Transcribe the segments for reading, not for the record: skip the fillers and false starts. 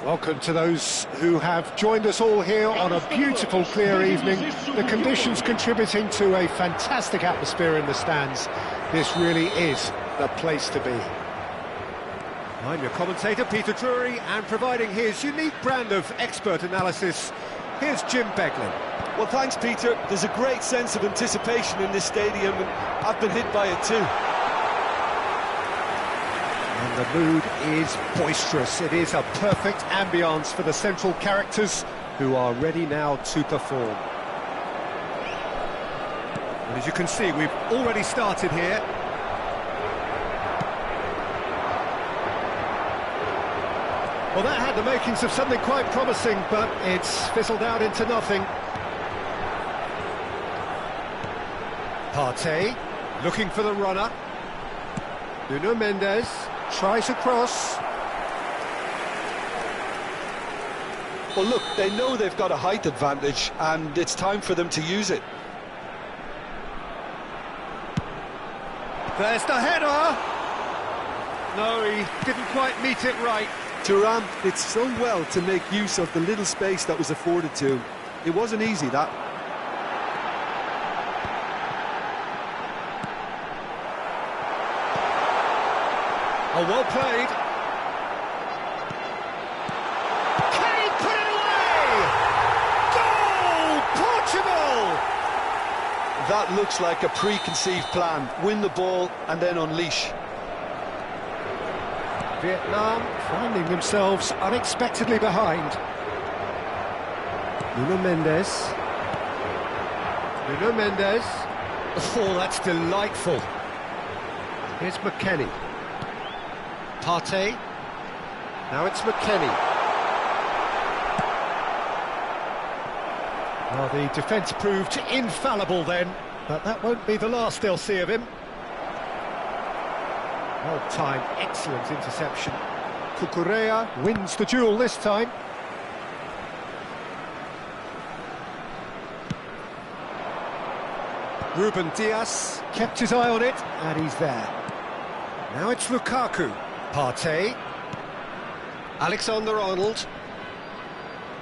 Welcome to those who have joined us all here on a beautiful, clear evening. The conditions contributing to a fantastic atmosphere in the stands. This really is the place to be. I'm your commentator, Peter Drury, and providing his unique brand of expert analysis, here's Jim Beglin. Well, thanks, Peter. There's a great sense of anticipation in this stadium, and I've been hit by it too. And the mood is boisterous. It is a perfect ambience for the central characters who are ready now to perform. And as you can see, we've already started here. Well, that had the makings of something quite promising, but it's fizzled out into nothing. Partey, looking for the runner. Nuno Mendes tries a cross. Well, look, they know they've got a height advantage, and it's time for them to use it. There's the header! No, he didn't quite meet it right. Thuram did so well to make use of the little space that was afforded to him. It wasn't easy, that. Oh, well played. Can he put it away? Goal! Portugal! That looks like a preconceived plan. Win the ball and then unleash. Vietnam finding themselves unexpectedly behind. Nuno Mendes. Nuno Mendes. Oh, that's delightful. Here's McKennie. Partey. Now it's McKennie. Well, the defence proved infallible then, but that won't be the last they'll see of him. Well-timed, excellent interception. Cucurella wins the duel this time. Ruben Dias kept his eye on it, and he's there. Now it's Lukaku. Partey. Alexander-Arnold.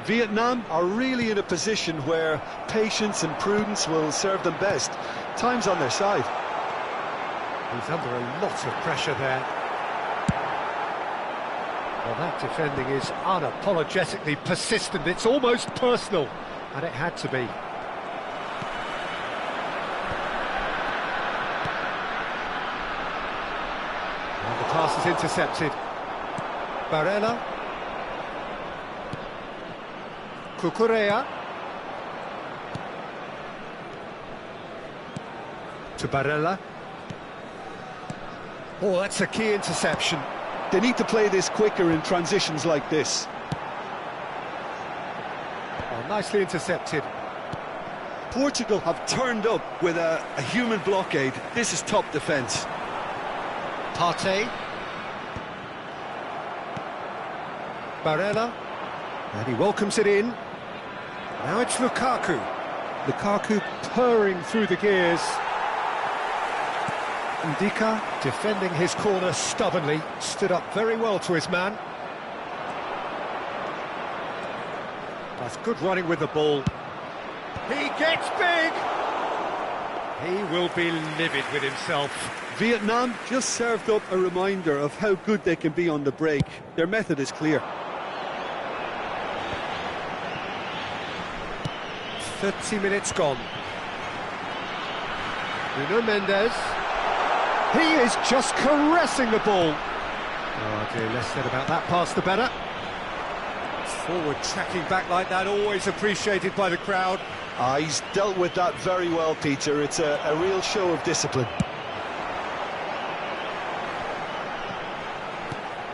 Vietnam are really in a position where patience and prudence will serve them best. Time's on their side. He's under a lot of pressure there. Well, that defending is unapologetically persistent. It's almost personal, and it had to be. And the pass is intercepted. Barella. Cucurella. To Barella. Oh, that's a key interception. They need to play this quicker in transitions like this. Oh, nicely intercepted. Portugal have turned up with a human blockade. This is top defence. Partey. Barella. And he welcomes it in. Now it's Lukaku. Lukaku purring through the gears. Ndika, defending his corner stubbornly, stood up very well to his man. That's good running with the ball. He gets big! He will be livid with himself. Vietnam just served up a reminder of how good they can be on the break. Their method is clear. 30 minutes gone. Nuno Mendes. He is just caressing the ball. Oh dear, less said about that pass the better. Forward tracking back like that, always appreciated by the crowd. He's dealt with that very well, Peter. It's a real show of discipline.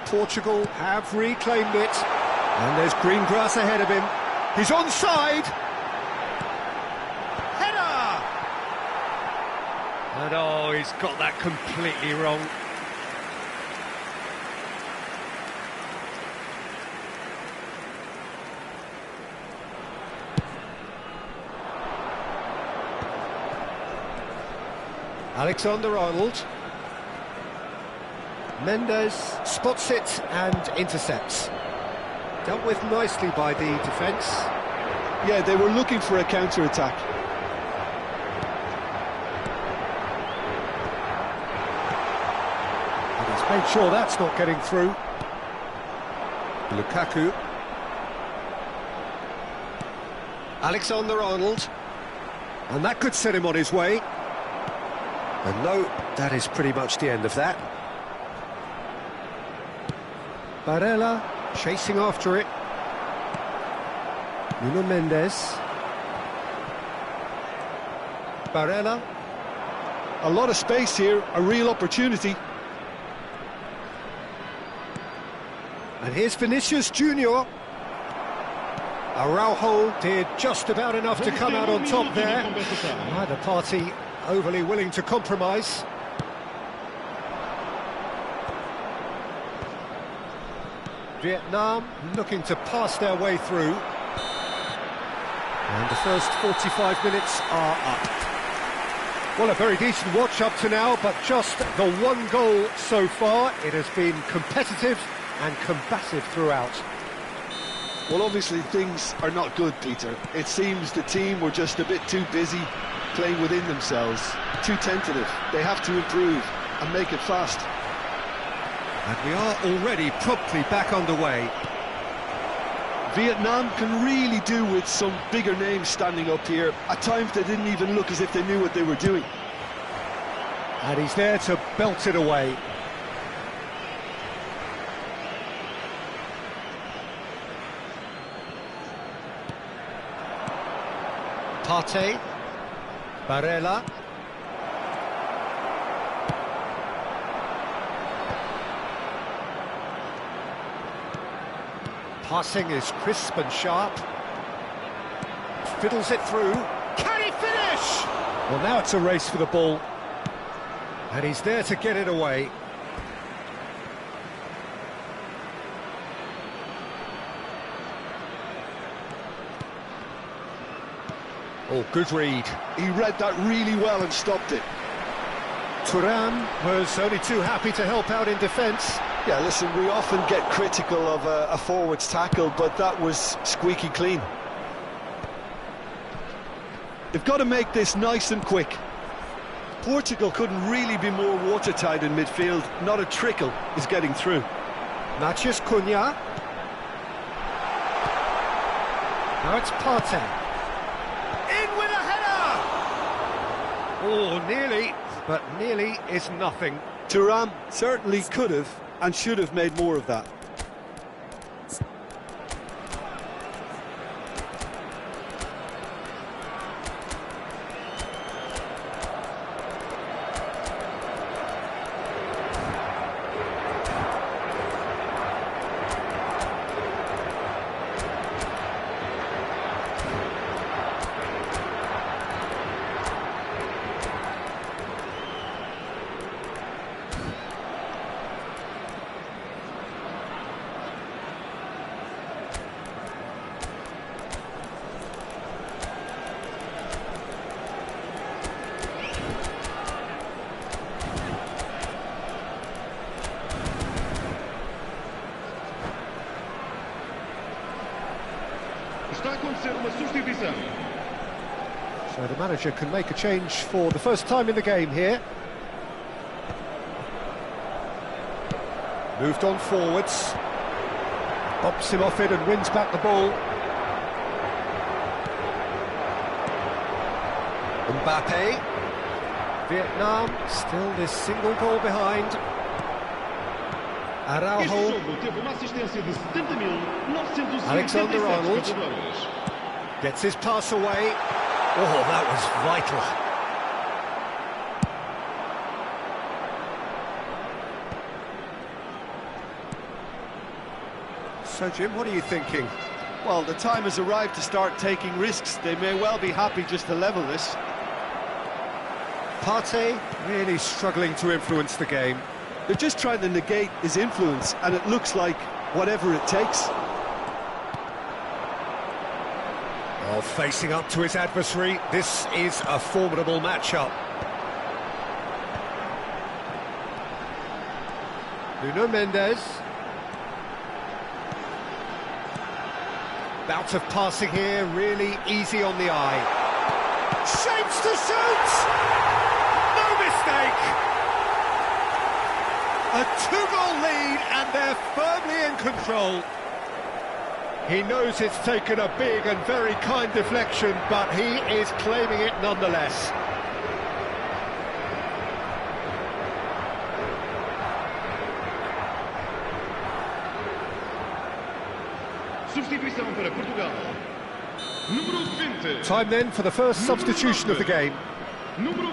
Portugal have reclaimed it. And there's green grass ahead of him. He's onside. Header! And oh, he's got that completely wrong. Alexander-Arnold. Mendes spots it and intercepts. Dealt with nicely by the defence. Yeah, they were looking for a counter-attack. And he's made sure that's not getting through. Lukaku. Alexander-Arnold. And that could set him on his way. And no, that is pretty much the end of that. Barella chasing after it. Nuno Mendes. Barella. A lot of space here, a real opportunity. And here's Vinicius Junior. Araujo did just about enough to come out on top there. Neither party overly willing to compromise. Vietnam looking to pass their way through. And the first 45 minutes are up. Well, a very decent watch up to now, but just the one goal so far. It has been competitive and combative throughout. Well, obviously things are not good, Peter. It seems the team were just a bit too busy playing within themselves, too tentative. They have to improve and make it fast. And we are already promptly back underway. Vietnam can really do with some bigger names standing up here. At times they didn't even look as if they knew what they were doing. And he's there to belt it away. Partey. Barella. Passing is crisp and sharp. Fiddles it through. Can he finish? Well, now it's a race for the ball. And he's there to get it away. Oh, good read. He read that really well and stopped it. Thuram was only too happy to help out in defence. Yeah, listen, we often get critical of a forward's tackle, but that was squeaky clean. They've got to make this nice and quick. Portugal couldn't really be more watertight in midfield. Not a trickle is getting through. Matheus Cunha. Now it's Partey. In with a header! Oh, nearly, but nearly is nothing. Thuram certainly could have and should have made more of that. So the manager can make a change for the first time in the game here. Moved on forwards. Bops him off it and wins back the ball. Mbappe. Vietnam still this single goal behind. Araujo. Alexander-Arnold gets his pass away. Oh, that was vital. So, Jim, what are you thinking? Well, the time has arrived to start taking risks. They may well be happy just to level this. Partey really struggling to influence the game. They're just trying to negate his influence, and it looks like whatever it takes. Well, facing up to his adversary, this is a formidable matchup. Nuno Mendes. Bout of passing here, really easy on the eye. Shapes to shoot! No mistake! A 2-goal lead and they're firmly in control. He knows it's taken a big and very kind deflection, but he is claiming it nonetheless. Substituição para Portugal. Número 20. Time then for the first substitution of the game.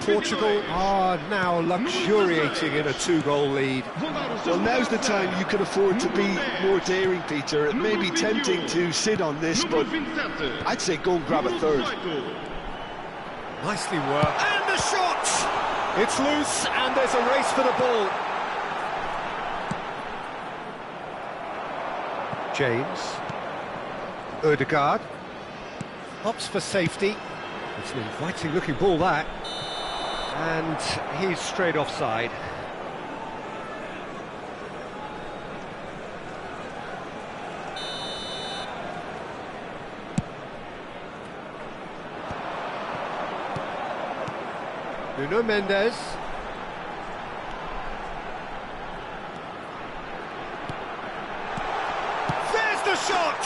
Portugal are now luxuriating in a 2-goal lead. Well, now's the time you can afford to be more daring, Peter. It may be tempting to sit on this, but I'd say go and grab a third. Nicely worked. And the shot! It's loose and there's a race for the ball. James. Ødegaard. Opts for safety. It's an inviting looking ball, that. And he's straight offside. Nuno Mendes. There's the shot!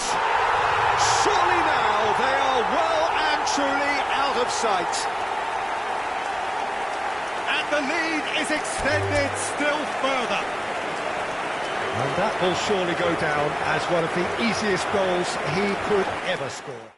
Surely now they are well and truly out of sight. And the lead is extended still further. And that will surely go down as one of the easiest goals he could ever score.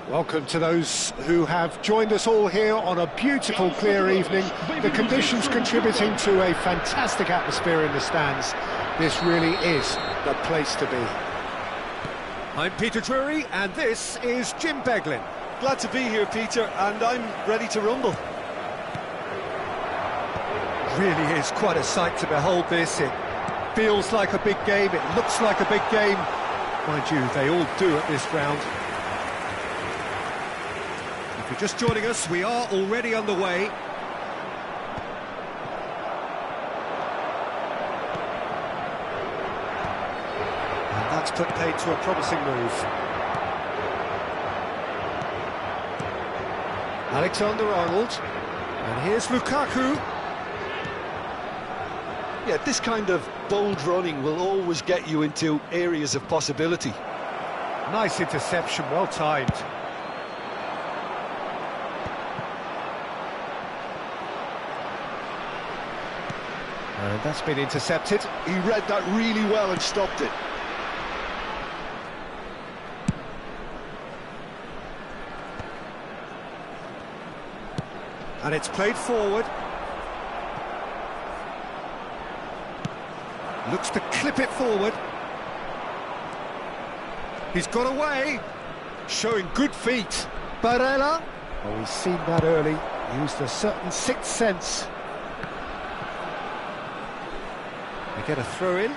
Welcome to those who have joined us all here on a beautiful, clear evening. The conditions contributing to a fantastic atmosphere in the stands. This really is the place to be. I'm Peter Drury, and this is Jim Beglin. Glad to be here, Peter, and I'm ready to rumble. Really is quite a sight to behold this. It feels like a big game, it looks like a big game. Mind you, they all do at this round. If you're just joining us, we are already underway. And that's put paid to a promising move. Alexander-Arnold. And here's Lukaku. Yeah, this kind of bold running will always get you into areas of possibility. Nice interception, well timed. And that's been intercepted. He read that really well and stopped it. And it's played forward. Looks to clip it forward. He's got away. Showing good feet. Barella. Oh, he's seen that early. Used a certain sixth sense. They get a throw in.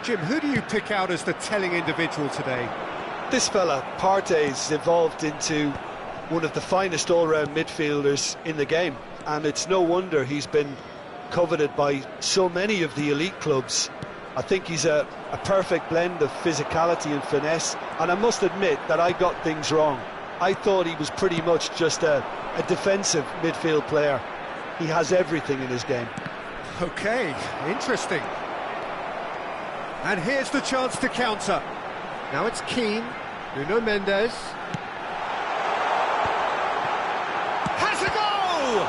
Jim, who do you pick out as the telling individual today? This fella, Partey's evolved into one of the finest all-round midfielders in the game, and it's no wonder he's been coveted by so many of the elite clubs. I think he's a perfect blend of physicality and finesse, and I must admit that I got things wrong. I thought he was pretty much just a defensive midfield player. He has everything in his game. Okay, interesting. And here's the chance to counter. Now it's Keane, Nuno Mendes. Has a goal!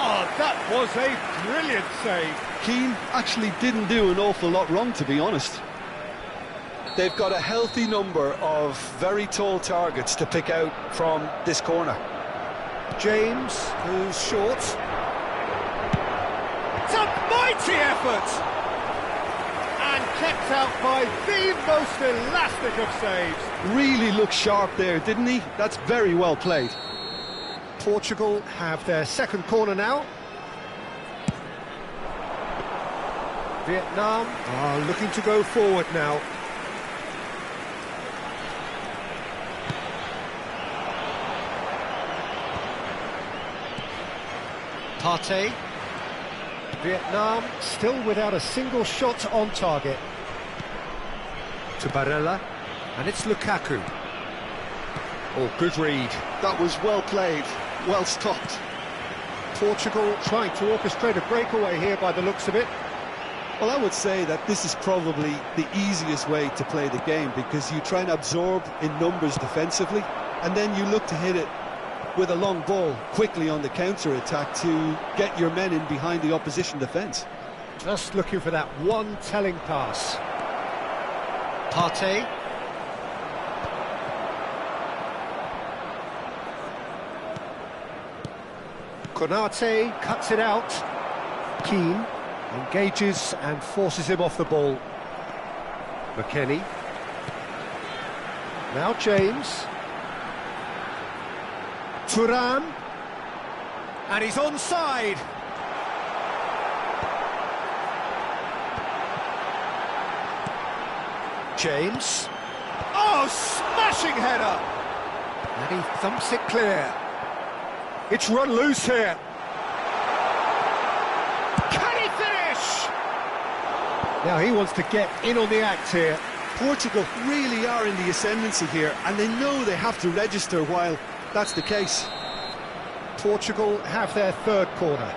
Oh, that was a brilliant save. Keane actually didn't do an awful lot wrong, to be honest. They've got a healthy number of very tall targets to pick out from this corner. James, who's short. It's a mighty effort! And kept out by the most elastic of saves. Really looked sharp there, didn't he? That's very well played. Portugal have their second corner now. Vietnam are looking to go forward now. Partey. Vietnam still without a single shot on target. To Barella, and it's Lukaku. Oh, good read. That was well played, well stopped. Portugal trying to orchestrate a breakaway here by the looks of it. Well, I would say that this is probably the easiest way to play the game, because you try and absorb in numbers defensively, and then you look to hit it with a long ball quickly on the counter-attack to get your men in behind the opposition defence. Just looking for that one telling pass. Partey. Konate cuts it out. Keane engages and forces him off the ball. McKennie. Now James. Thuram. And he's onside. James. Oh, smashing header! And he thumps it clear. It's run loose here. Can he finish? Now he wants to get in on the act here. Portugal really are in the ascendancy here, and they know they have to register while that's the case. Portugal have their third corner.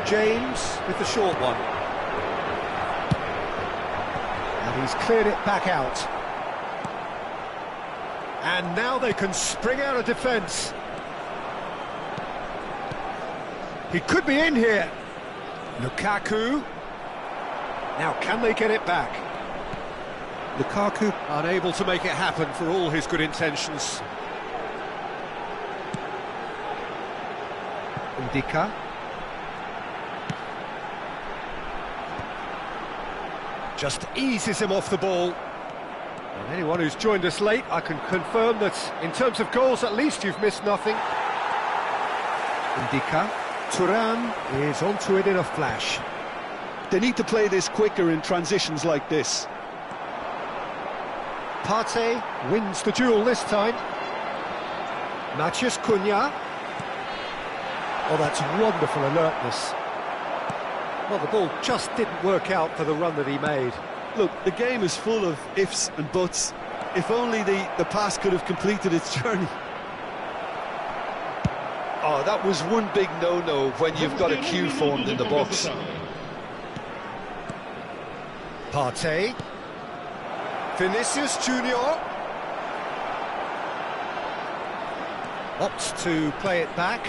James with the short one. And he's cleared it back out. And now they can spring out of defence. He could be in here. Lukaku. Now, can they get it back? Lukaku unable to make it happen for all his good intentions. Ndika. Just eases him off the ball. And anyone who's joined us late, I can confirm that in terms of goals, at least you've missed nothing. Ndika. Thuram is onto it in a flash. They need to play this quicker in transitions like this. Partey wins the duel this time. Matheus Cunha. Oh, that's wonderful alertness. Well, the ball just didn't work out for the run that he made. Look, the game is full of ifs and buts. If only the pass could have completed its journey. Oh, that was one big no-no when you've got a queue formed in the box. Partey. Vinicius Junior. Opts to play it back.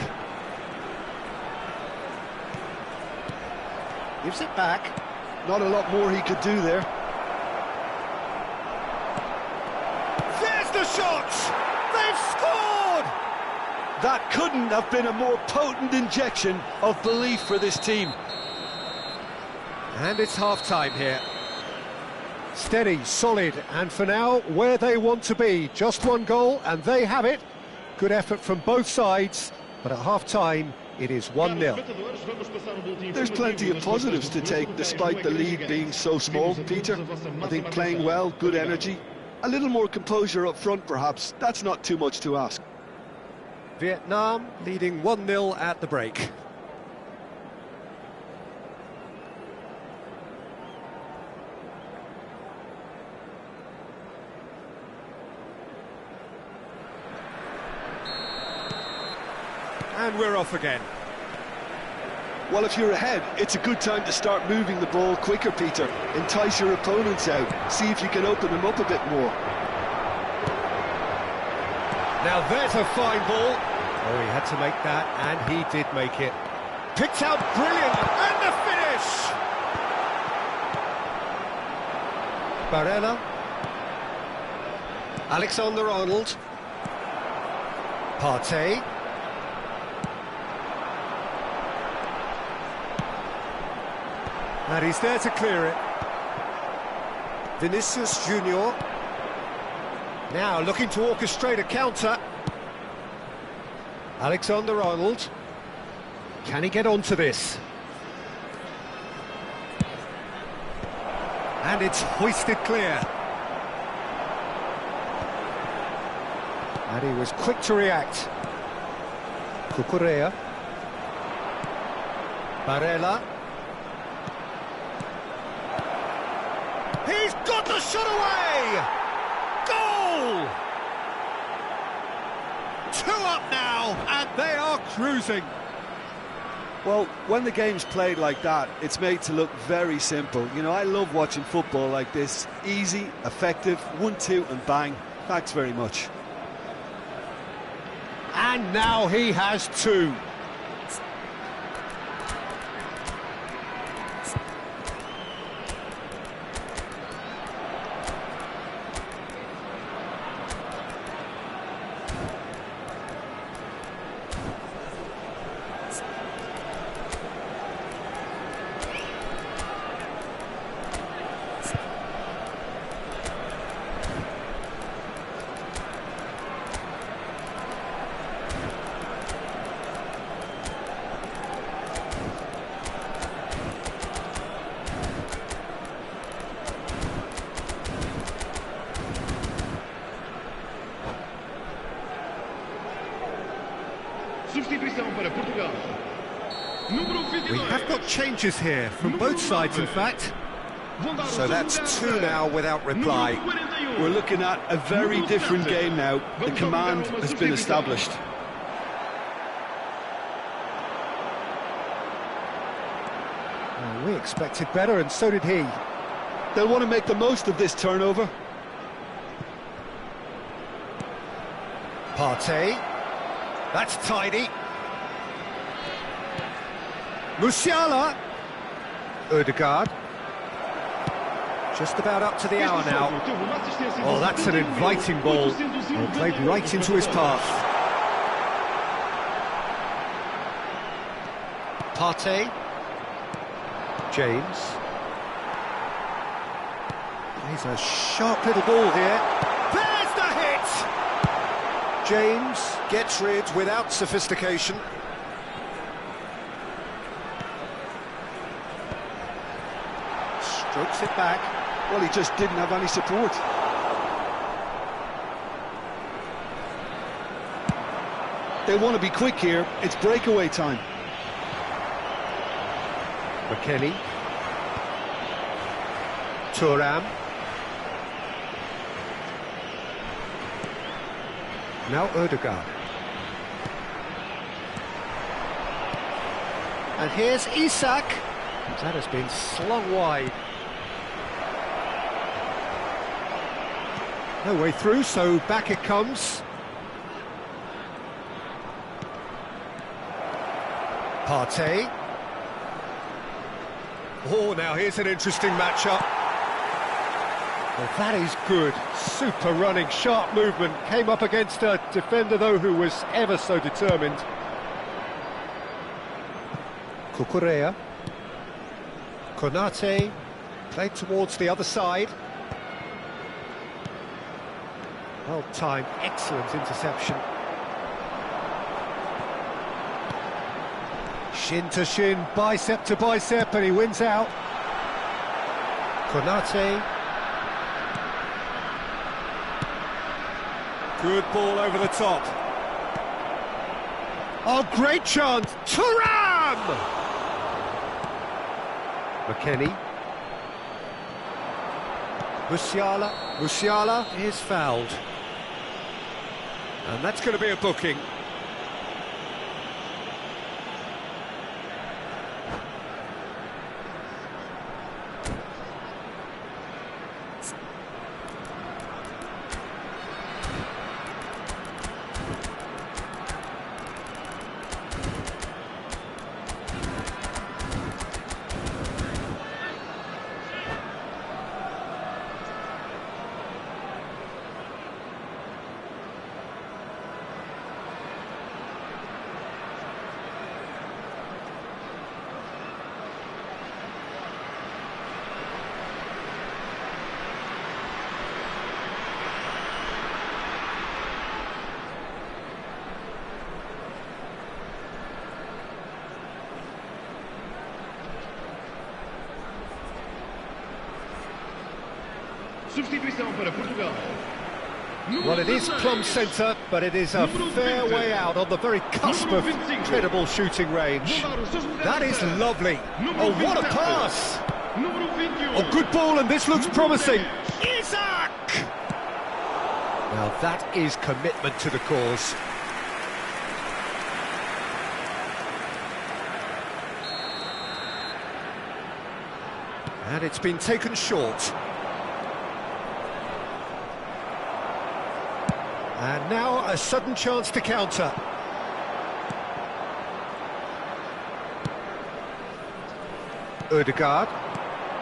Gives it back. Not a lot more he could do there. There's the shot! They've scored! That couldn't have been a more potent injection of belief for this team. And it's half-time here. Steady, solid, and for now, where they want to be. Just one goal, and they have it. Good effort from both sides, but at half-time, it is 1-0. There's plenty of positives to take, despite the lead being so small, Peter. I think playing well, good energy. A little more composure up front, perhaps. That's not too much to ask. Vietnam leading 1-0 at the break. And we're off again. Well, if you're ahead, it's a good time to start moving the ball quicker, Peter. Entice your opponents out. See if you can open them up a bit more. Now there's a fine ball. Oh, he had to make that, and he did make it. Picked out brilliant, and the finish! Barella. Alexander-Arnold. Partey. And he's there to clear it. Vinicius Junior. Now looking to orchestrate a counter. Alexander-Arnold. Can he get onto this? And it's hoisted clear. And he was quick to react. Cucurella. Barella. He's got the shot away! Goal! 2 up now, and they are cruising. Well, when the game's played like that, it's made to look very simple. You know, I love watching football like this. Easy, effective, 1-2 and bang. Thanks very much. And now he has 2. Substituição para Portugal. Número 22. We have got changes here, from both sides in fact. So that's 2 now without reply. We're looking at a very different game now. The command has been established. Well, we expected better, and so did he. They'll want to make the most of this turnover. Partey. That's tidy. Musiala. Ødegaard. Just about up to the hour now. Oh, that's an inviting ball. Well, played right into his path. Partey. James. Plays a sharp little ball here. There's the hit! James gets rid without sophistication. Strokes it back. Well, he just didn't have any support. They want to be quick here. It's breakaway time. McKennie. Thuram. Now Ødegaard. And here's Isak. That has been slung wide. No way through, so back it comes. Partey. Oh, now here's an interesting matchup. Well, that is good. Super running, sharp movement. Came up against a defender, though, who was ever so determined. Cucurella. Konate. Played towards the other side. Well timed, excellent interception. Shin to shin, bicep to bicep, and he wins out. Konate. Good ball over the top. Oh, great chance! Thuram! McKennie. Musiala is fouled. And that's going to be a booking. Substituição para Portugal. Well, it is plumb centre, but it is a fair way out on the very cusp of incredible shooting range. That is lovely. Oh, what a pass! Oh, good ball, and this looks promising. Isaac! Now that is commitment to the cause. And it's been taken short. And now a sudden chance to counter. Ødegaard.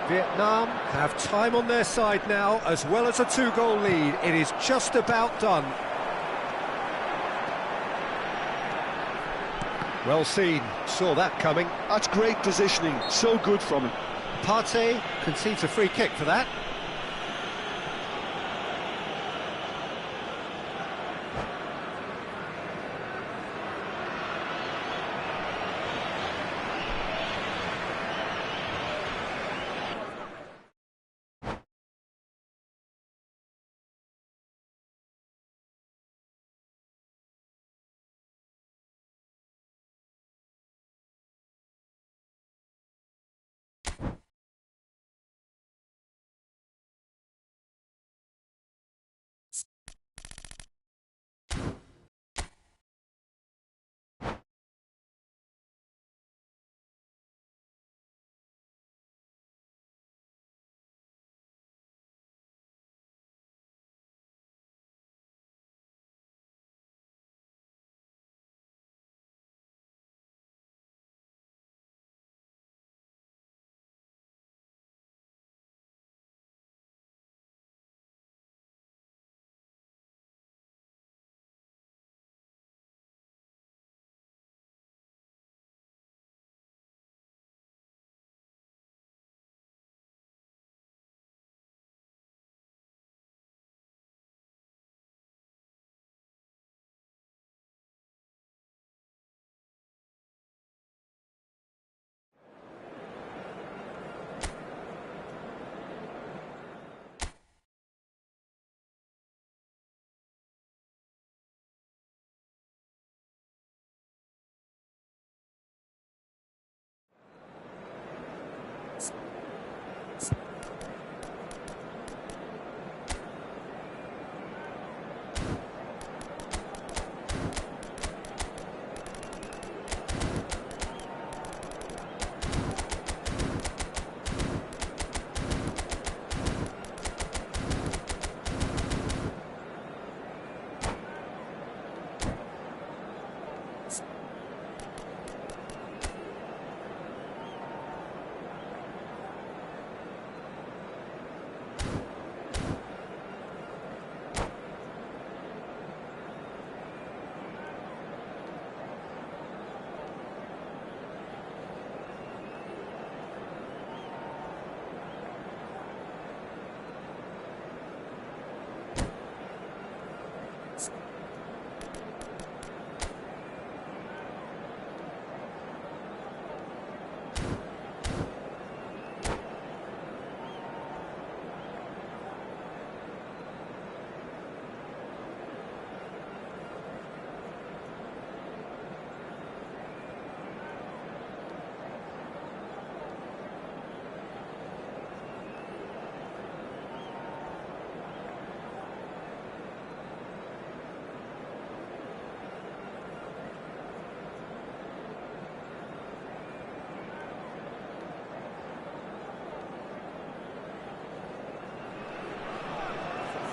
Vietnam have time on their side now, as well as a two-goal lead. It is just about done. Well seen, saw that coming. That's great positioning, so good from him. Partey concedes a free kick for that.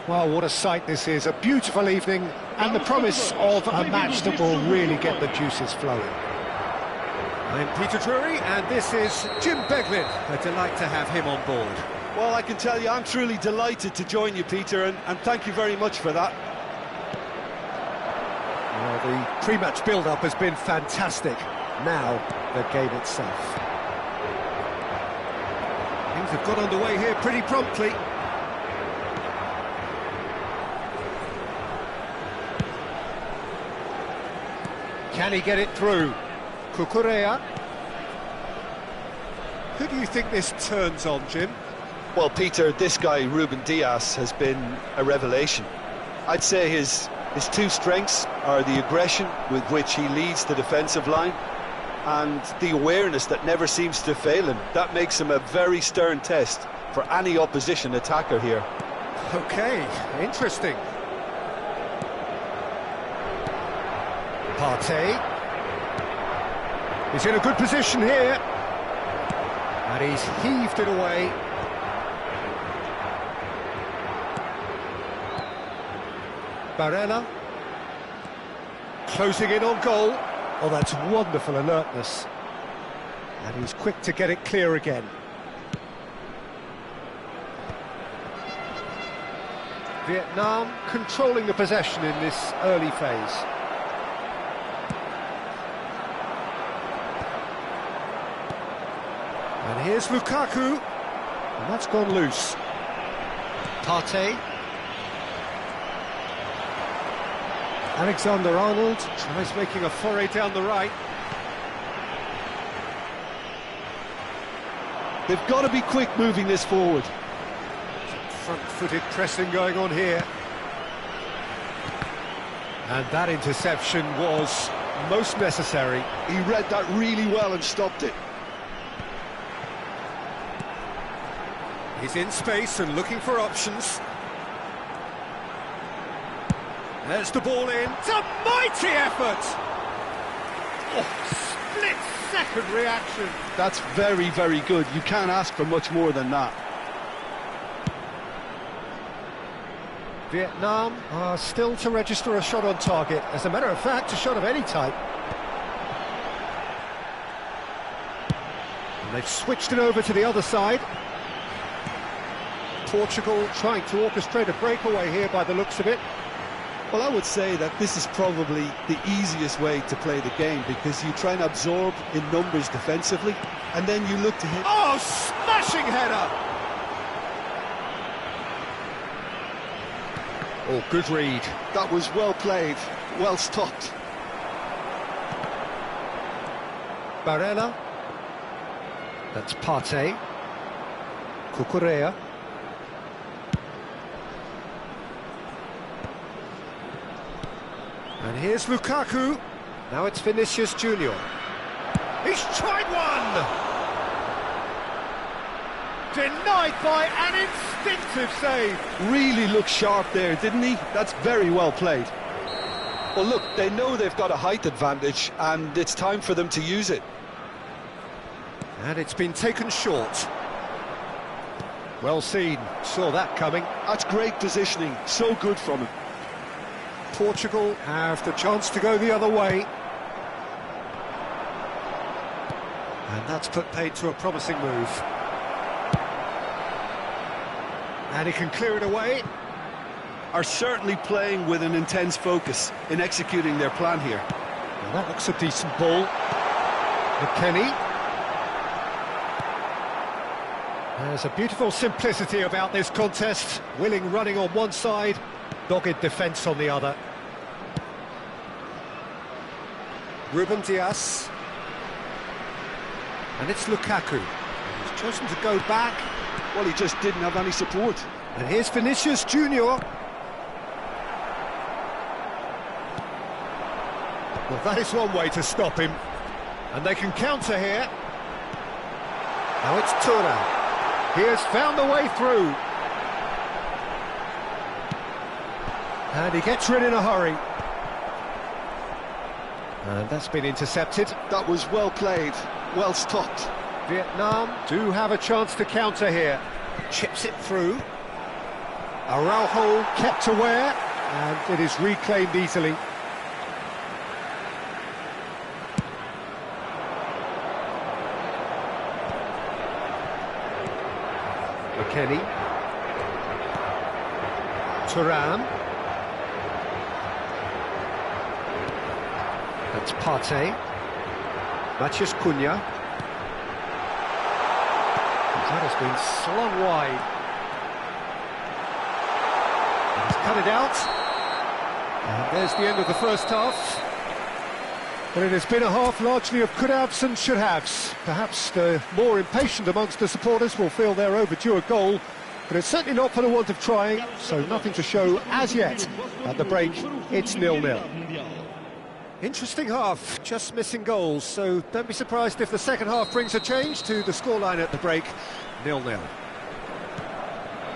Well, what a sight this is. A beautiful evening and the promise of a match that will really get the juices flowing. I'm Peter Drury, and this is Jim Beglin. A delight to have him on board. Well, I can tell you I'm truly delighted to join you, Peter, and thank you very much for that. Well, the pre-match build-up has been fantastic. Now, the game itself. Things have got underway here pretty promptly. Can he get it through? Cucurella. Who do you think this turns on, Jim? Well, Peter, this guy, Ruben Dias, has been a revelation. I'd say his two strengths are the aggression with which he leads the defensive line and the awareness that never seems to fail him. That makes him a very stern test for any opposition attacker here. Okay, interesting. Partey. He's in a good position here. And he's heaved it away. Barella. Closing in on goal. Oh, that's wonderful alertness. And he's quick to get it clear again. Vietnam controlling the possession in this early phase. And here's Lukaku. And that's gone loose. Partey. Alexander-Arnold tries making a foray down the right. They've got to be quick moving this forward. Front-footed pressing going on here. And that interception was most necessary. He read that really well and stopped it. He's in space and looking for options. There's the ball in. It's a mighty effort! Oh, split-second reaction. That's very, very good. You can't ask for much more than that. Vietnam are still to register a shot on target. As a matter of fact, a shot of any type. And they've switched it over to the other side. Portugal trying to orchestrate a breakaway here by the looks of it. Well, I would say that this is probably the easiest way to play the game because you try and absorb in numbers defensively and then you look to hit. Oh, smashing header! Oh, good read. That was well played, well stopped. Barella. That's Partey. Cucurella. And here's Lukaku. Now it's Vinicius Junior. He's tried one! Denied by an instinctive save. Really looked sharp there, didn't he? That's very well played. Well, look, they know they've got a height advantage, and it's time for them to use it. And it's been taken short. Well seen, saw that coming. That's great positioning, so good from him. Portugal have the chance to go the other way. And that's put paid to a promising move. And he can clear it away. Are certainly playing with an intense focus in executing their plan here. Well, that looks a decent ball. McKennie. There's a beautiful simplicity about this contest. Willing running on one side, dogged defence on the other. Ruben Dias. And it's Lukaku. He's chosen to go back. Well, he just didn't have any support. And here's Vinicius Junior. Well, that is one way to stop him. And they can counter here. Now it's Thuram. He has found the way through. And he gets rid in a hurry. And that's been intercepted. That was well played, well stopped. Vietnam do have a chance to counter here. Chips it through. Araujo kept aware, and it is reclaimed easily. McKennie. Thuram. That's Partey. Matheus Cunha. That has been slung wide. He's cut it out. And there's the end of the first half. But it has been a half largely of could-haves and should-haves. Perhaps the more impatient amongst the supporters will feel they're overdue a goal, but it's certainly not for the want of trying, so nothing to show as yet. At the break, it's 0-0. Interesting half, just missing goals, so don't be surprised if the second half brings a change to the scoreline at the break, 0-0.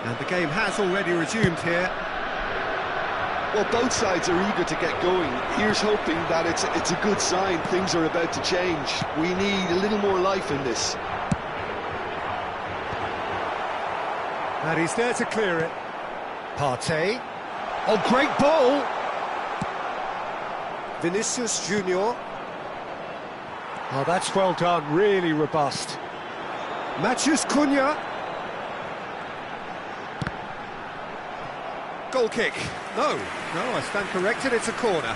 And the game has already resumed here. Well, both sides are eager to get going. Here's hoping that it's a good sign. Things are about to change. We need a little more life in this. And he's there to clear it. Partey. Oh, great ball! Vinicius Junior. Oh, that's well done, really robust. Matheus Cunha. Goal kick. No, I stand corrected, it's a corner.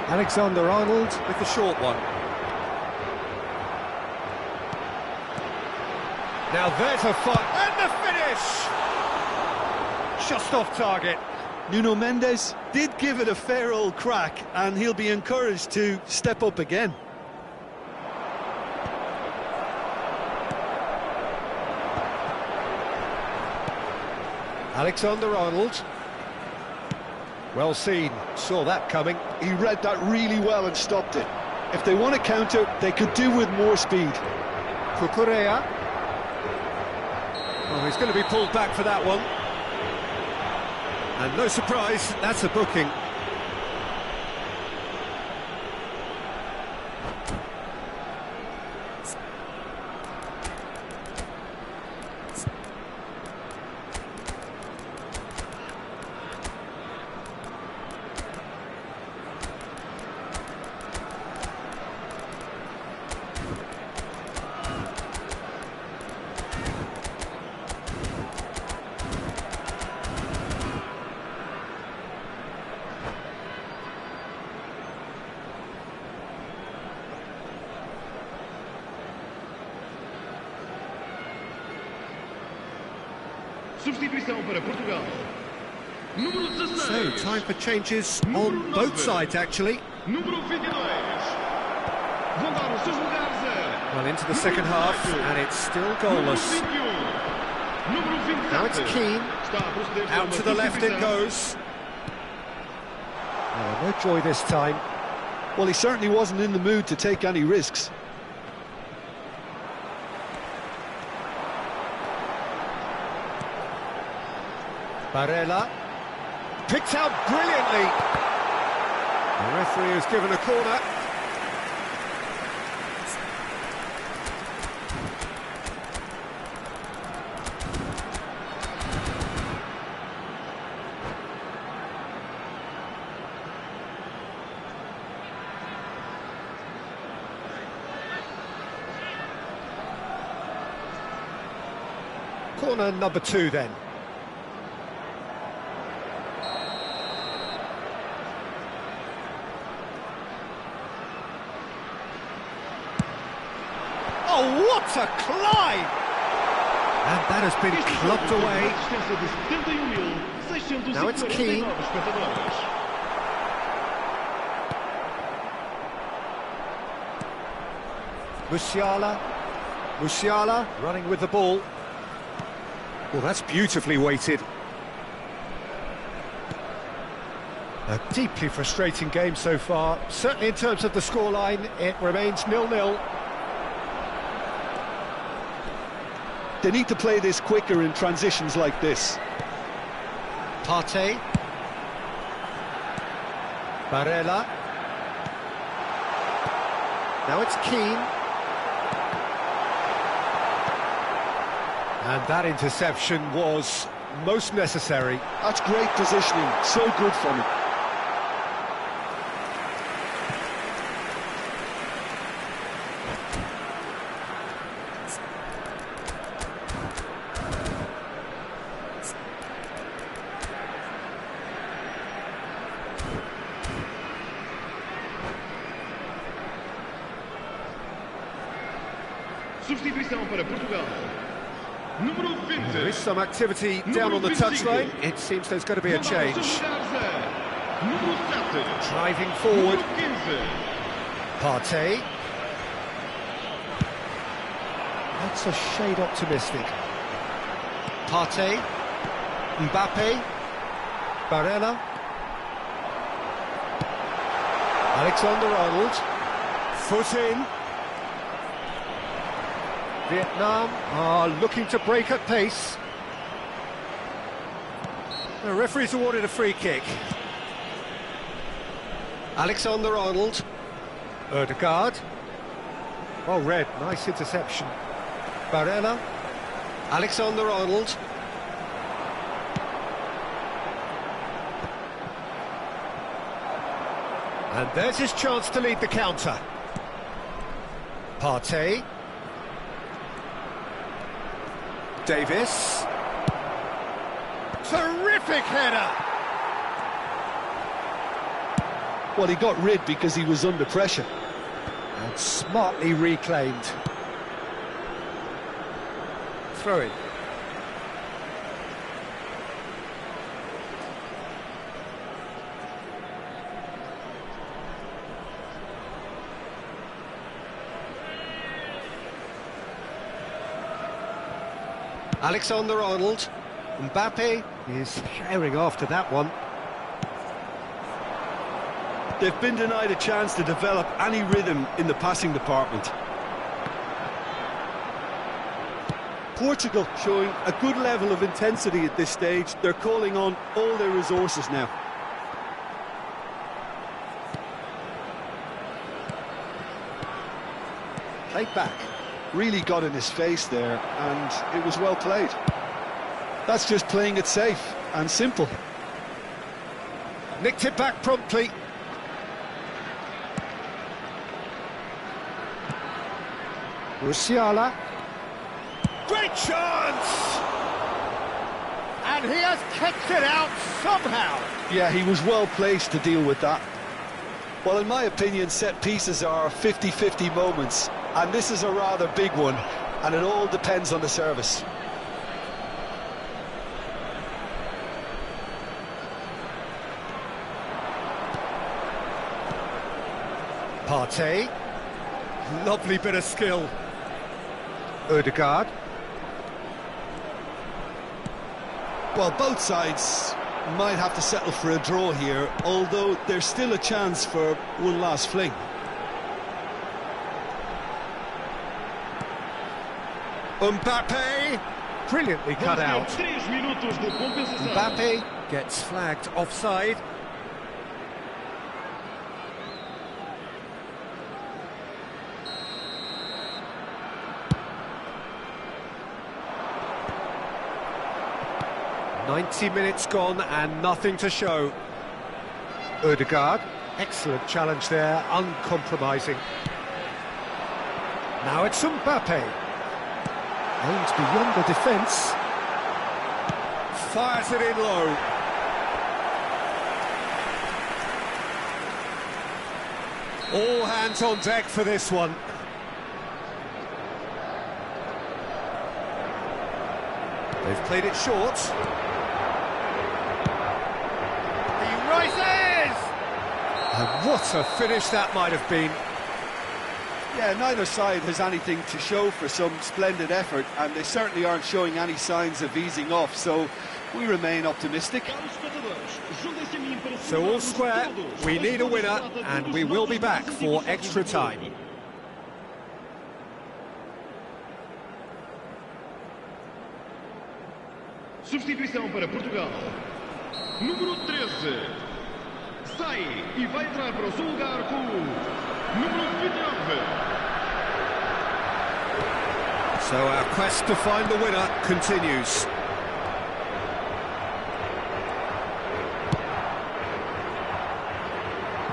Alexander-Arnold with the short one. Now there's a fight, and the finish! Just off target. Nuno Mendes did give it a fair old crack, and he'll be encouraged to step up again. Alexander-Arnold. Well seen, saw that coming. He read that really well and stopped it. If they want to counter, they could do with more speed. Cucurella. Oh, he's going to be pulled back for that one. And no surprise, that's a booking. Substituição para Portugal. Número 16. So, time for changes on both sides, actually. Número 22. Vão dar os seus lugares a... Well, into the second half, and it's still goalless. Número 27. Now it's Keane. Está a proceder para Out uma to the left it substituição. goes. Oh, no joy this time. Well, he certainly wasn't in the mood to take any risks. Barella. Picked out brilliantly. The referee has given a corner. Corner number 2 then. Oh, what a climb! And that has been clubbed away. Now it's Keane. Musiala running with the ball. Well, that's beautifully weighted. A deeply frustrating game so far. Certainly in terms of the scoreline, it remains 0-0. They need to play this quicker in transitions like this. Partey. Barella. Now it's Keane. And that interception was most necessary. That's great positioning, so good from him. Substituição para Portugal. Número 20. There is some activity down on the touchline. It seems there's going to be a change. Número 7. Driving forward. Número 15. Partey. That's a shade optimistic. Partey. Mbappe. Barella. Alexander-Arnold. Foot in. Vietnam are looking to break at pace. The referee's awarded a free kick. Alexander-Arnold. Ødegaard. Well read, nice interception. Barella. Alexander-Arnold. And there's his chance to lead the counter. Partey. Davis. Terrific header! Well, he got rid because he was under pressure. And smartly reclaimed. Throw in. Alexander-Arnold. Mbappe is herring after that one. They've been denied a chance to develop any rhythm in the passing department. Portugal showing a good level of intensity at this stage. They're calling on all their resources now. Played back. Really got in his face there, and it was well played. That's just playing it safe and simple. Nicked it back promptly. Musiala. Great chance! And he has kicked it out somehow. Yeah, he was well placed to deal with that. Well, in my opinion, set pieces are 50-50 moments, and this is a rather big one, and it all depends on the service. Partey. Lovely bit of skill. Ødegaard. Well, both sides might have to settle for a draw here, although there's still a chance for one last fling. Mbappe. Brilliantly cut out. 3 minutos de compensação. Mbappe gets flagged offside. "90 minutes gone and nothing to show." Ødegaard, excellent challenge there, uncompromising. Now it's Mbappe. Aims beyond the defence. Fires it in low. All hands on deck for this one. They've played it short. He rises! And what a finish that might have been. Yeah, neither side has anything to show for some splendid effort, and they certainly aren't showing any signs of easing off, so we remain optimistic. So all square, we need a winner, and we will be back for extra time. Substituição para Portugal. Número 13. Sai e vai entrar para o seu lugar com o número 29. So our quest to find the winner continues.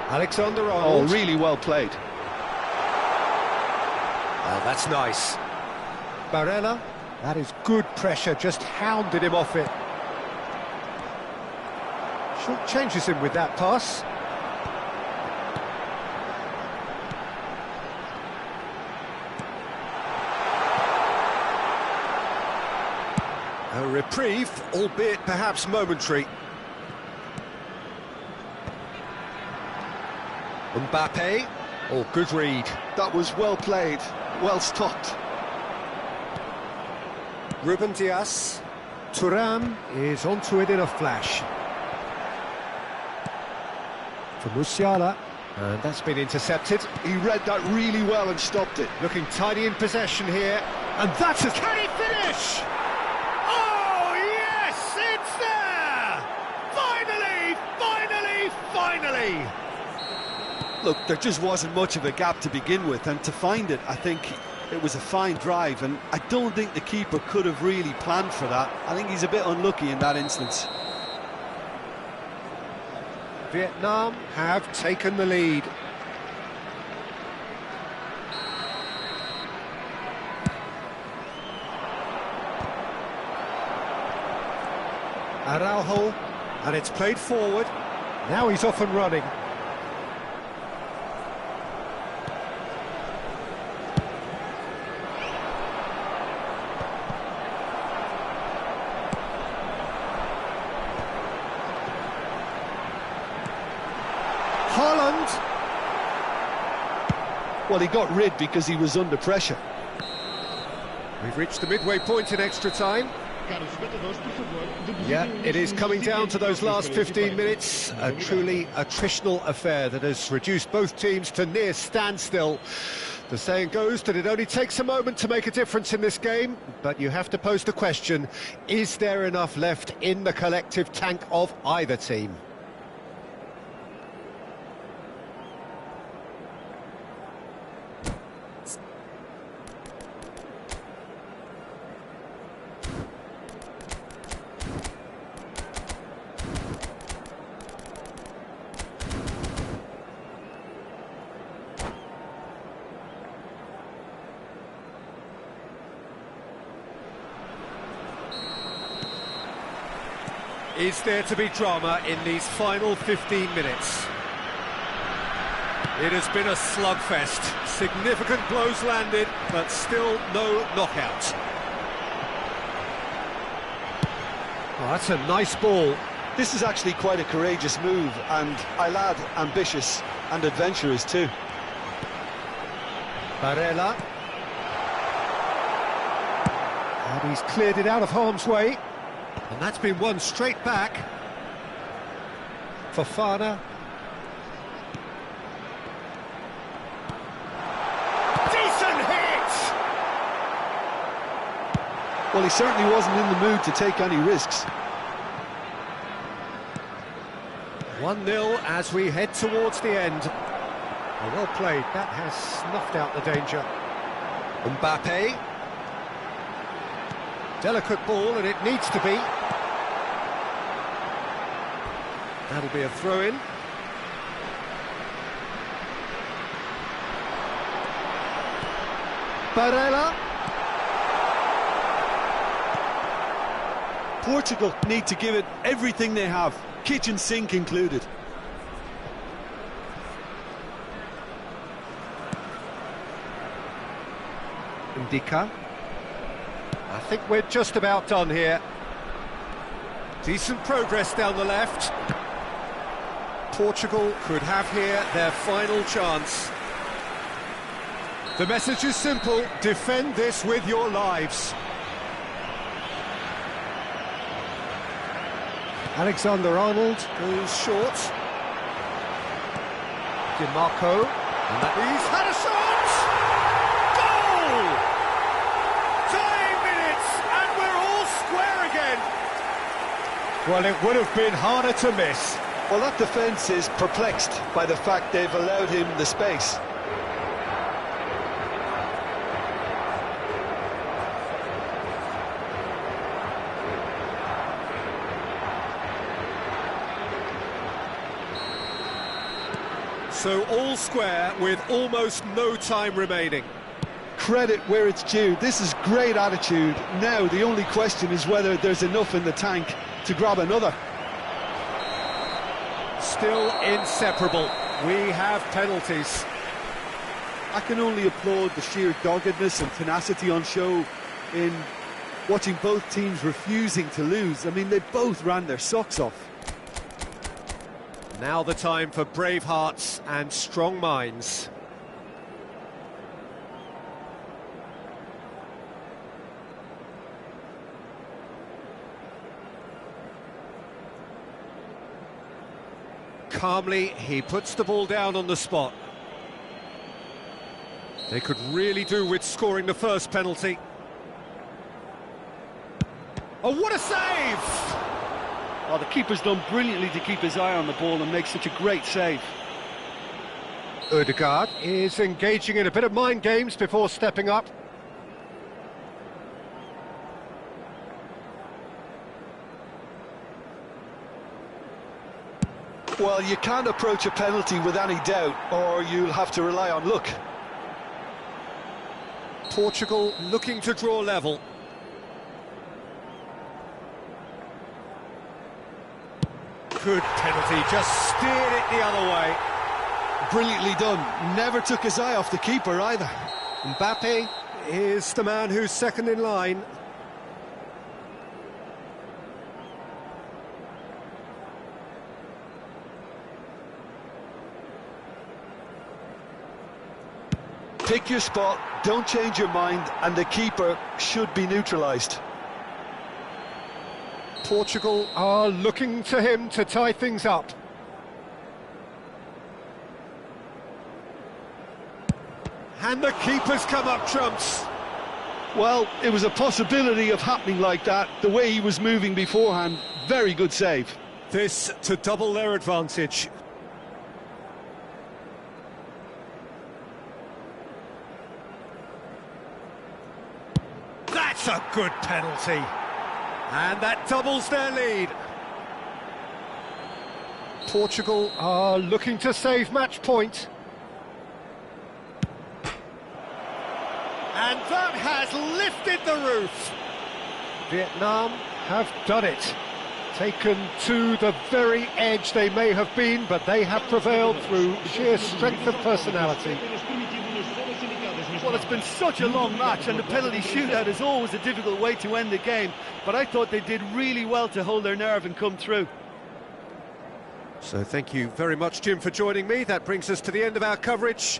Alexander-Arnold. Oh, really well played. Oh, that's nice. Barella. That is good pressure, just hounded him off it. Short changes him with that pass. A reprieve, albeit perhaps momentary. Mbappe. Oh, good read. That was well played, well stopped. Ruben Dias. Thuram is onto it in a flash. For Musiala, and that's been intercepted. He read that really well and stopped it. Looking tidy in possession here, and that's a... Can he finish? Oh, yes, it's there! Finally! Look, there just wasn't much of a gap to begin with, and to find it, I think it was a fine drive, and I don't think the keeper could have really planned for that. I think he's a bit unlucky in that instance. Vietnam have taken the lead. Araujo, and it's played forward. Now he's off and running. Holland. Well, he got rid because he was under pressure. We've reached the midway point in extra time. Yeah, it is coming down to those last 15 minutes. A truly attritional affair that has reduced both teams to near standstill. The saying goes that it only takes a moment to make a difference in this game, but you have to pose the question, is there enough left in the collective tank of either team? Is there to be drama in these final 15 minutes? It has been a slugfest. Significant blows landed, but still no knockout. Oh, that's a nice ball. This is actually quite a courageous move, and I'll add ambitious and adventurous too. Barella. And he's cleared it out of harm's way. And that's been won straight back. Fofana. Decent hit! Well, he certainly wasn't in the mood to take any risks. 1-0 as we head towards the end. Oh, well played, that has snuffed out the danger. Mbappe. Delicate ball, and it needs to be. That'll be a throw-in. Barella. Portugal need to give it everything they have, kitchen sink included. Ndika. I think we're just about done here. Decent progress down the left. Portugal could have here their final chance. The message is simple: defend this with your lives. Alexander-Arnold goes short. DiMarco. He's had a shot! Goal! Tying minutes, and we're all square again. Well, it would have been harder to miss. Well, that defence is perplexed by the fact they've allowed him the space. So all square with almost no time remaining. Credit where it's due. This is great attitude. Now the only question is whether there's enough in the tank to grab another. Still inseparable. We have penalties. I can only applaud the sheer doggedness and tenacity on show in watching both teams refusing to lose. I mean, they both ran their socks off. Now the time for brave hearts and strong minds. Calmly, he puts the ball down on the spot. They could really do with scoring the first penalty. Oh, what a save! Oh, the keeper's done brilliantly to keep his eye on the ball and make such a great save. Ødegaard is engaging in a bit of mind games before stepping up. Well, you can't approach a penalty with any doubt, or you'll have to rely on luck. Portugal looking to draw level. Good penalty, just steered it the other way. Brilliantly done. Never took his eye off the keeper either. Mbappe is the man who's second in line. Pick your spot, don't change your mind, and the keeper should be neutralised. Portugal are looking to him to tie things up. And the keeper's come up trumps. Well, it was a possibility of happening like that, the way he was moving beforehand. Very good save. This to double their advantage. That's a good penalty. And that doubles their lead. Portugal are looking to save match point. And that has lifted the roof. Vietnam have done it. Taken to the very edge they may have been, but they have prevailed through sheer strength of personality. Well, it's been such a long match, and the penalty shootout is always a difficult way to end the game, but I thought they did really well to hold their nerve and come through. So thank you very much, Jim, for joining me. That brings us to the end of our coverage.